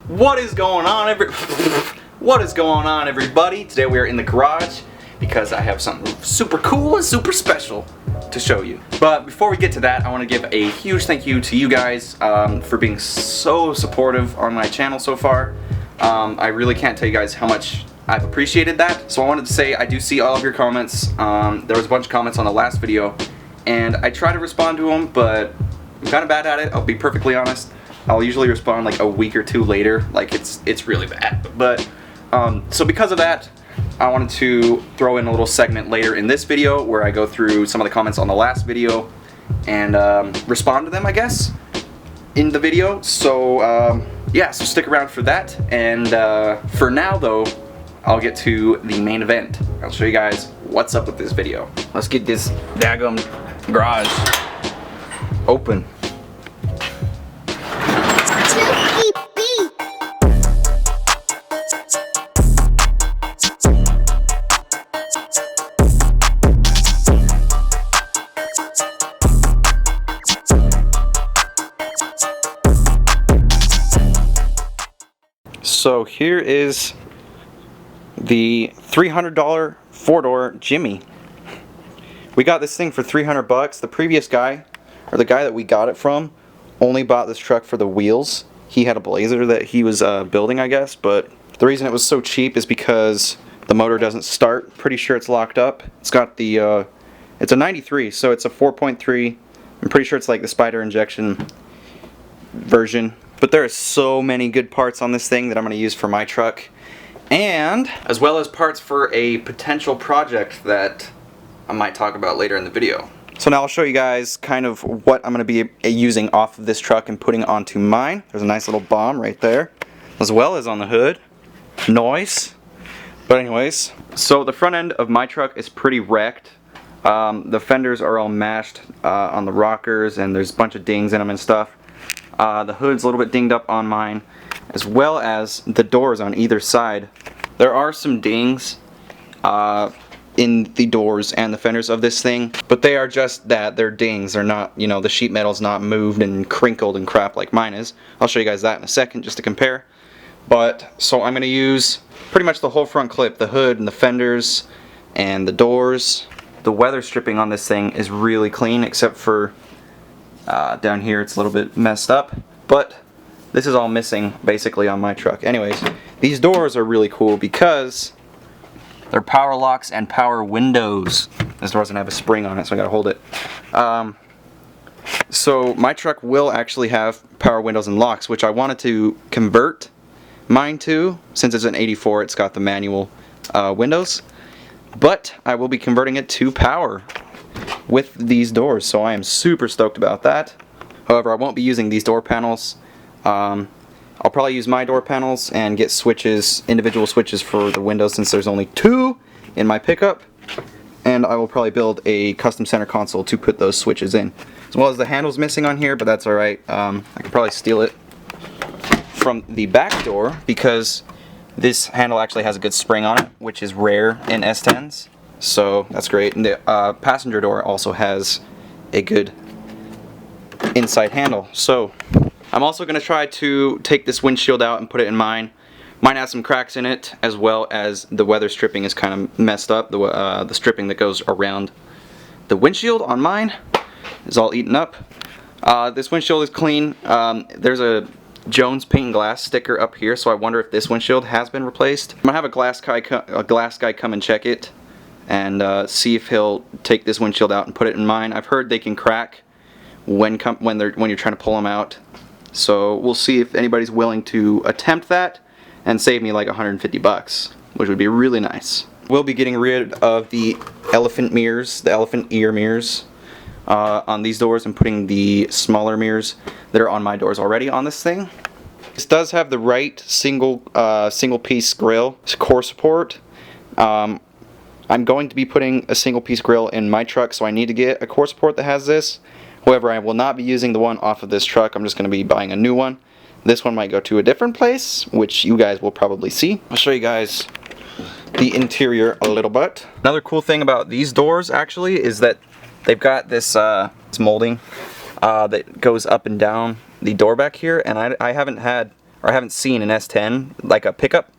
What is going on, What is going on, everybody? Today we are in the garage because I have something super cool and super special to show you. But before we get to that, I want to give a huge thank you to you guys for being so supportive on my channel so far. I really can't tell you guys how much I've appreciated that. So I wanted to say I do see all of your comments. There was a bunch of comments on the last video, and I try to respond to them, but I'm kind of bad at it. I'll be perfectly honest. I'll usually respond like a week or two later. Like it's really bad. But so because of that, I wanted to throw in a little segment later in this video where I go through some of the comments on the last video and respond to them, I guess, in the video. So yeah, so stick around for that. And for now though, I'll get to the main event. I'll show you guys what's up with this video. Let's get this daggum garage open. So here is the $300 four-door Jimmy. We got this thing for 300 bucks. The previous guy, or the guy that we got it from, only bought this truck for the wheels. He had a Blazer that he was building, I guess, but the reason it was so cheap is because the motor doesn't start. Pretty sure it's locked up. It's got the, it's a 93, so it's a 4.3. I'm pretty sure it's like the spider injection version. But there are so many good parts on this thing that I'm going to use for my truck, and as well as parts for a potential project that I might talk about later in the video. So now I'll show you guys kind of what I'm going to be using off of this truck and putting onto mine. There's a nice little bomb right there, as well as on the hood. Noise. But anyways, so the front end of my truck is pretty wrecked. The fenders are all mashed on the rockers, and there's a bunch of dings in them and stuff. The hood's a little bit dinged up on mine, as well as the doors on either side. There are some dings in the doors and the fenders of this thing, but they are just that. They're dings. They're not, you know, the sheet metal's not moved and crinkled and crap like mine is. I'll show you guys that in a second just to compare. But, so I'm going to use pretty much the whole front clip, the hood and the fenders and the doors. The weather stripping on this thing is really clean, except for down here it's a little bit messed up, but this is all missing basically on my truck. Anyways, these doors are really cool because they're power locks and power windows. This door doesn't have a spring on it, so I gotta hold it. So my truck will actually have power windows and locks, which I wanted to convert mine to. Since it's an 84, it's got the manual windows, but I will be converting it to power with these doors, so I am super stoked about that. However, I won't be using these door panels. I'll probably use my door panels and get switches, individual switches for the windows, since there's only 2 in my pickup, and I will probably build a custom center console to put those switches in, as well as the handle's missing on here, but that's alright. I could probably steal it from the back door because this handle actually has a good spring on it, which is rare in S10s. So that's great. And the passenger door also has a good inside handle. So I'm also going to try to take this windshield out and put it in mine. Mine has some cracks in it, as well as the weather stripping is kind of messed up. The stripping that goes around the windshield on mine is all eaten up. This windshield is clean. There's a Jones Paint and Glass sticker up here, so I wonder if this windshield has been replaced. I'm going to have a glass guy come and check it and see if he'll take this windshield out and put it in mine. I've heard they can crack when you're trying to pull them out. So we'll see if anybody's willing to attempt that and save me like 150 bucks, which would be really nice. We'll be getting rid of the elephant mirrors, the elephant ear mirrors on these doors, and putting the smaller mirrors that are on my doors already on this thing. This does have the right single piece grill core support. I'm going to be putting a single piece grill in my truck, so I need to get a core support that has this. However, I will not be using the one off of this truck. I'm just going to be buying a new one. This one might go to a different place, which you guys will probably see. I'll show you guys the interior a little bit. Another cool thing about these doors actually is that they've got this molding that goes up and down the door back here, and I haven't had or I haven't seen an S10, like a pickup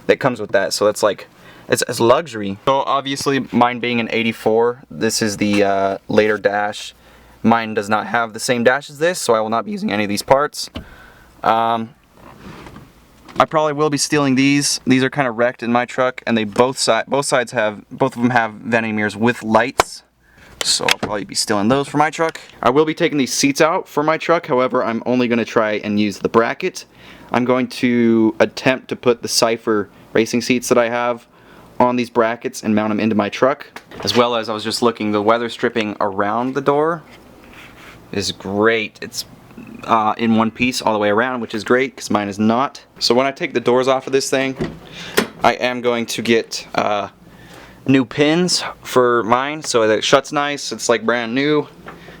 that comes with that. So it's like, it's luxury. So obviously mine being an 84, this is the later dash. Mine does not have the same dash as this, so I will not be using any of these parts. I probably will be stealing these. These are kind of wrecked in my truck, and they both of them have vending mirrors with lights. So I'll probably be stealing those for my truck. I will be taking these seats out for my truck. However, I'm only going to try and use the bracket. I'm going to attempt to put the Cypher racing seats that I have on these brackets and mount them into my truck. As well as, I was just looking, the weather stripping around the door is great. It's in one piece all the way around, which is great because mine is not. So when I take the doors off of this thing, I am going to get new pins for mine so that it shuts nice. It's like brand new.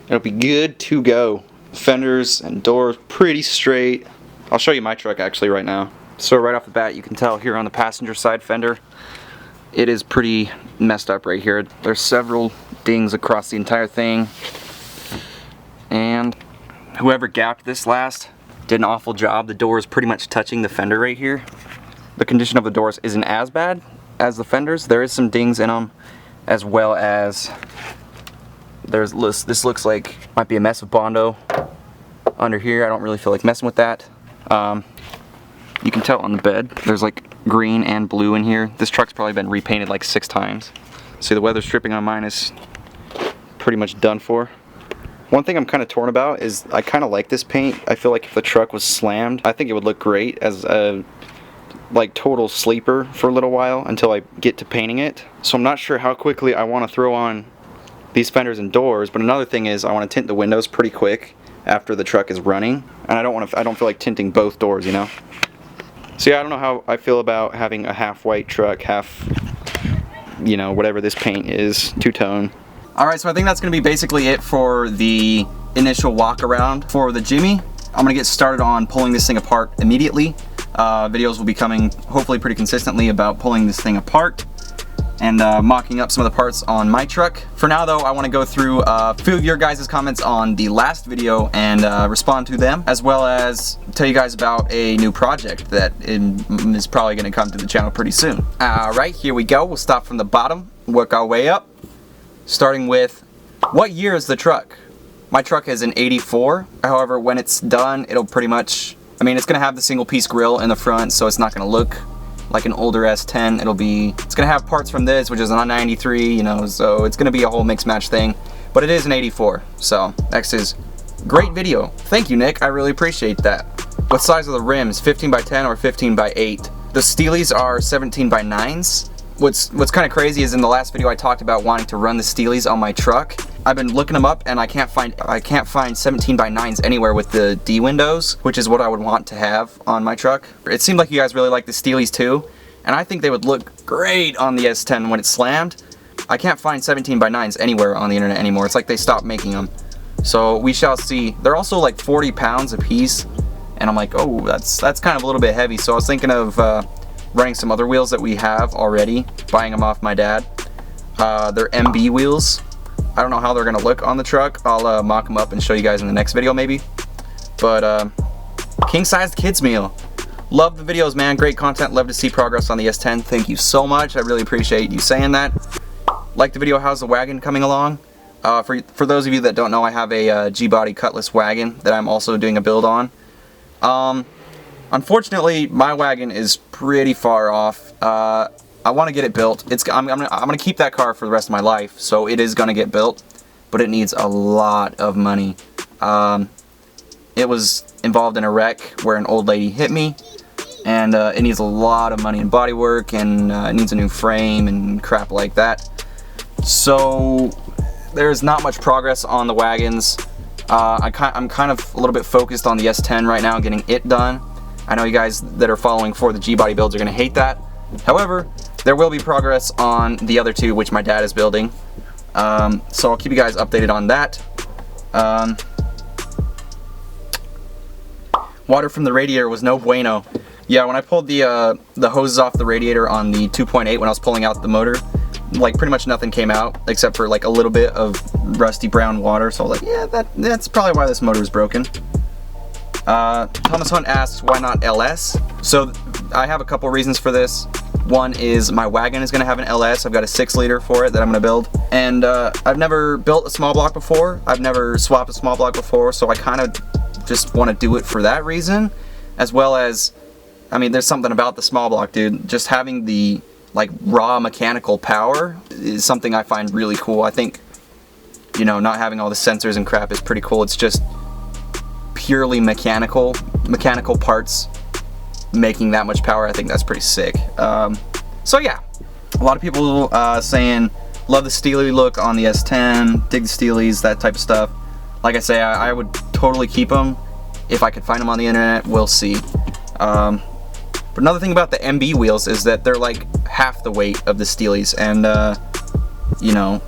It'll be good to go. Fenders and doors pretty straight. I'll show you my truck actually right now. So right off the bat, you can tell here on the passenger side fender, it is pretty messed up right here. There's several dings across the entire thing, and whoever gapped this last did an awful job. The door is pretty much touching the fender right here. The condition of the doors isn't as bad as the fenders. There is some dings in them, as well as this looks like might be a mess of Bondo under here. I don't really feel like messing with that. You can tell on the bed there's like green and blue in here. This truck's probably been repainted like 6 times. See, the weather stripping on mine is pretty much done for. One thing I'm kind of torn about is I kind of like this paint. I feel like if the truck was slammed, I think it would look great as a like total sleeper for a little while until I get to painting it. So I'm not sure how quickly I want to throw on these fenders and doors, but another thing is I want to tint the windows pretty quick after the truck is running, and I don't feel like tinting both doors, you know. So yeah, I don't know how I feel about having a half white truck, half, you know, whatever this paint is, two-tone. Alright, so I think that's going to be basically it for the initial walk around for the Jimmy. I'm going to get started on pulling this thing apart immediately. Videos will be coming hopefully pretty consistently about pulling this thing apart and mocking up some of the parts on my truck. For now though, I want to go through a few of your guys' comments on the last video and respond to them, as well as tell you guys about a new project that is probably going to come to the channel pretty soon. Alright, here we go. We'll start from the bottom, work our way up, starting with, what year is the truck? My truck is an 84, however when it's done it'll pretty much, I mean, it's going to have the single piece grille in the front, so it's not going to look like an older S10. It's going to have parts from this, which is a 93, you know, so it's going to be a whole mix match thing, but it is an 84. So next is, great video. Thank you, Nick, I really appreciate that. What size are the rims, 15 by 10 or 15 by 8? The Steelies are 17 by 9s. What's kind of crazy is in the last video I talked about wanting to run the Steelies on my truck. I've been looking them up and I can't find 17 by 9s anywhere with the D windows, which is what I would want to have on my truck. It seemed like you guys really like the Steelies too, and I think they would look great on the S10 when it's slammed. I can't find 17 by 9s anywhere on the internet anymore. It's like they stopped making them. So we shall see. They're also like 40 pounds a piece, and I'm like, oh, that's kind of a little bit heavy. So I was thinking of running some other wheels that we have already, buying them off my dad. They're MB wheels. I don't know how they're gonna look on the truck. I'll mock them up and show you guys in the next video maybe. But king-sized kids meal. Love the videos, man. Great content. Love to see progress on the S10. Thank you so much. I really appreciate you saying that. Like the video, how's the wagon coming along? For those of you that don't know, I have a G-body Cutlass wagon that I'm also doing a build on. Unfortunately, my wagon is pretty far off. I want to get it built. I'm gonna keep that car for the rest of my life, so it is gonna get built, but it needs a lot of money. It was involved in a wreck where an old lady hit me, and it needs a lot of money in body work, and it needs a new frame and crap like that. So there's not much progress on the wagons. I'm kind of a little bit focused on the S10 right now, getting it done. I know you guys that are following for the G-body builds are gonna hate that. However, there will be progress on the other two, which my dad is building. So I'll keep you guys updated on that. Water from the radiator was no bueno. Yeah, when I pulled the hoses off the radiator on the 2.8 when I was pulling out the motor, like pretty much nothing came out except for like a little bit of rusty brown water. So I was like, yeah, that's probably why this motor is broken. Thomas Hunt asks, why not LS? So I have a couple reasons for this. One is my wagon is going to have an LS. I've got a 6-liter for it that I'm going to build. And I've never built a small block before. I've never swapped a small block before, so I kind of just want to do it for that reason. As well as, I mean, there's something about the small block, dude. Just having the, like, raw mechanical power is something I find really cool. I think, you know, not having all the sensors and crap is pretty cool. It's just purely mechanical parts making that much power. I think that's pretty sick. So yeah, a lot of people saying love the steely look on the S10, dig the steelies, that type of stuff. Like I say, I would totally keep them if I could find them on the internet. We'll see. But another thing about the MB wheels is that they're like half the weight of the steelies, and you know,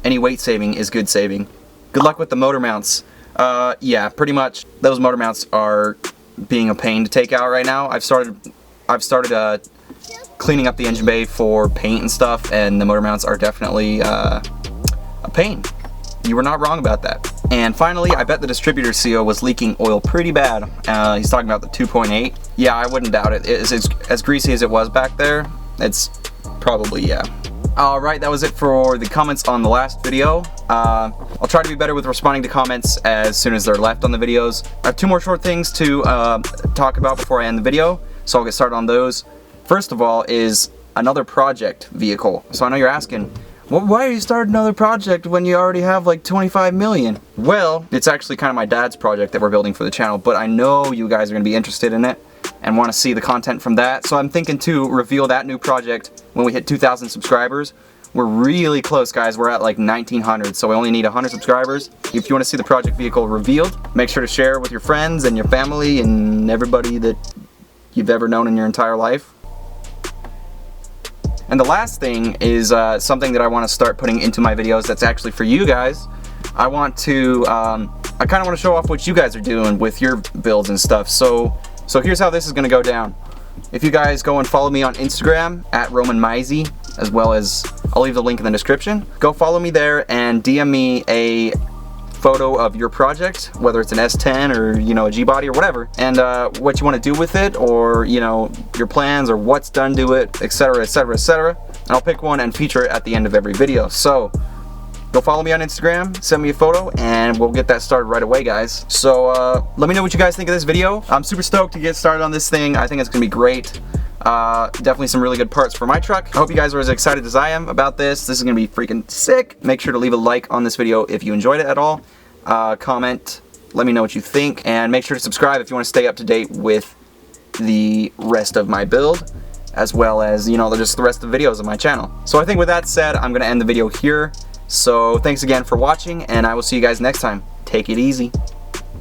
any weight saving is good saving. Good luck with the motor mounts. Yeah, pretty much those motor mounts are being a pain to take out right now. I've started cleaning up the engine bay for paint and stuff, and the motor mounts are definitely a pain. You were not wrong about that. And finally, I bet the distributor seal was leaking oil pretty bad. He's talking about the 2.8. Yeah, I wouldn't doubt it. It's as greasy as it was back there. It's probably, yeah. Alright, that was it for the comments on the last video. I'll try to be better with responding to comments as soon as they're left on the videos. I have 2 more short things to talk about before I end the video, so I'll get started on those. First of all is another project vehicle. So I know you're asking, well, why are you starting another project when you already have like 25 million? Well, it's actually kind of my dad's project that we're building for the channel, but I know you guys are going to be interested in it and want to see the content from that. So I'm thinking to reveal that new project when we hit 2,000 subscribers. We're really close, guys. We're at like 1,900, so we only need 100 subscribers. If you want to see the project vehicle revealed, make sure to share with your friends and your family and everybody that you've ever known in your entire life. And the last thing is something that I want to start putting into my videos that's actually for you guys. I want to, I kind of want to show off what you guys are doing with your builds and stuff. So here's how this is going to go down. If you guys go and follow me on Instagram at RomanMizey, as well as I'll leave the link in the description. Go follow me there and DM me a photo of your project, whether it's an S10 or, you know, a G-body or whatever, and what you want to do with it, or, you know, your plans or what's done to it, etc, etc, etc. And I'll pick one and feature it at the end of every video. So go follow me on Instagram, send me a photo, and we'll get that started right away, guys. So let me know what you guys think of this video. I'm super stoked to get started on this thing. I think it's gonna be great. Definitely some really good parts for my truck. I hope you guys are as excited as I am about this. This is gonna be freaking sick. Make sure to leave a like on this video if you enjoyed it at all. Comment, let me know what you think, and make sure to subscribe if you want to stay up to date with the rest of my build, as well as, you know, just the rest of the videos of my channel. So I think with that said, I'm gonna end the video here. So thanks again for watching, and I will see you guys next time. Take it easy.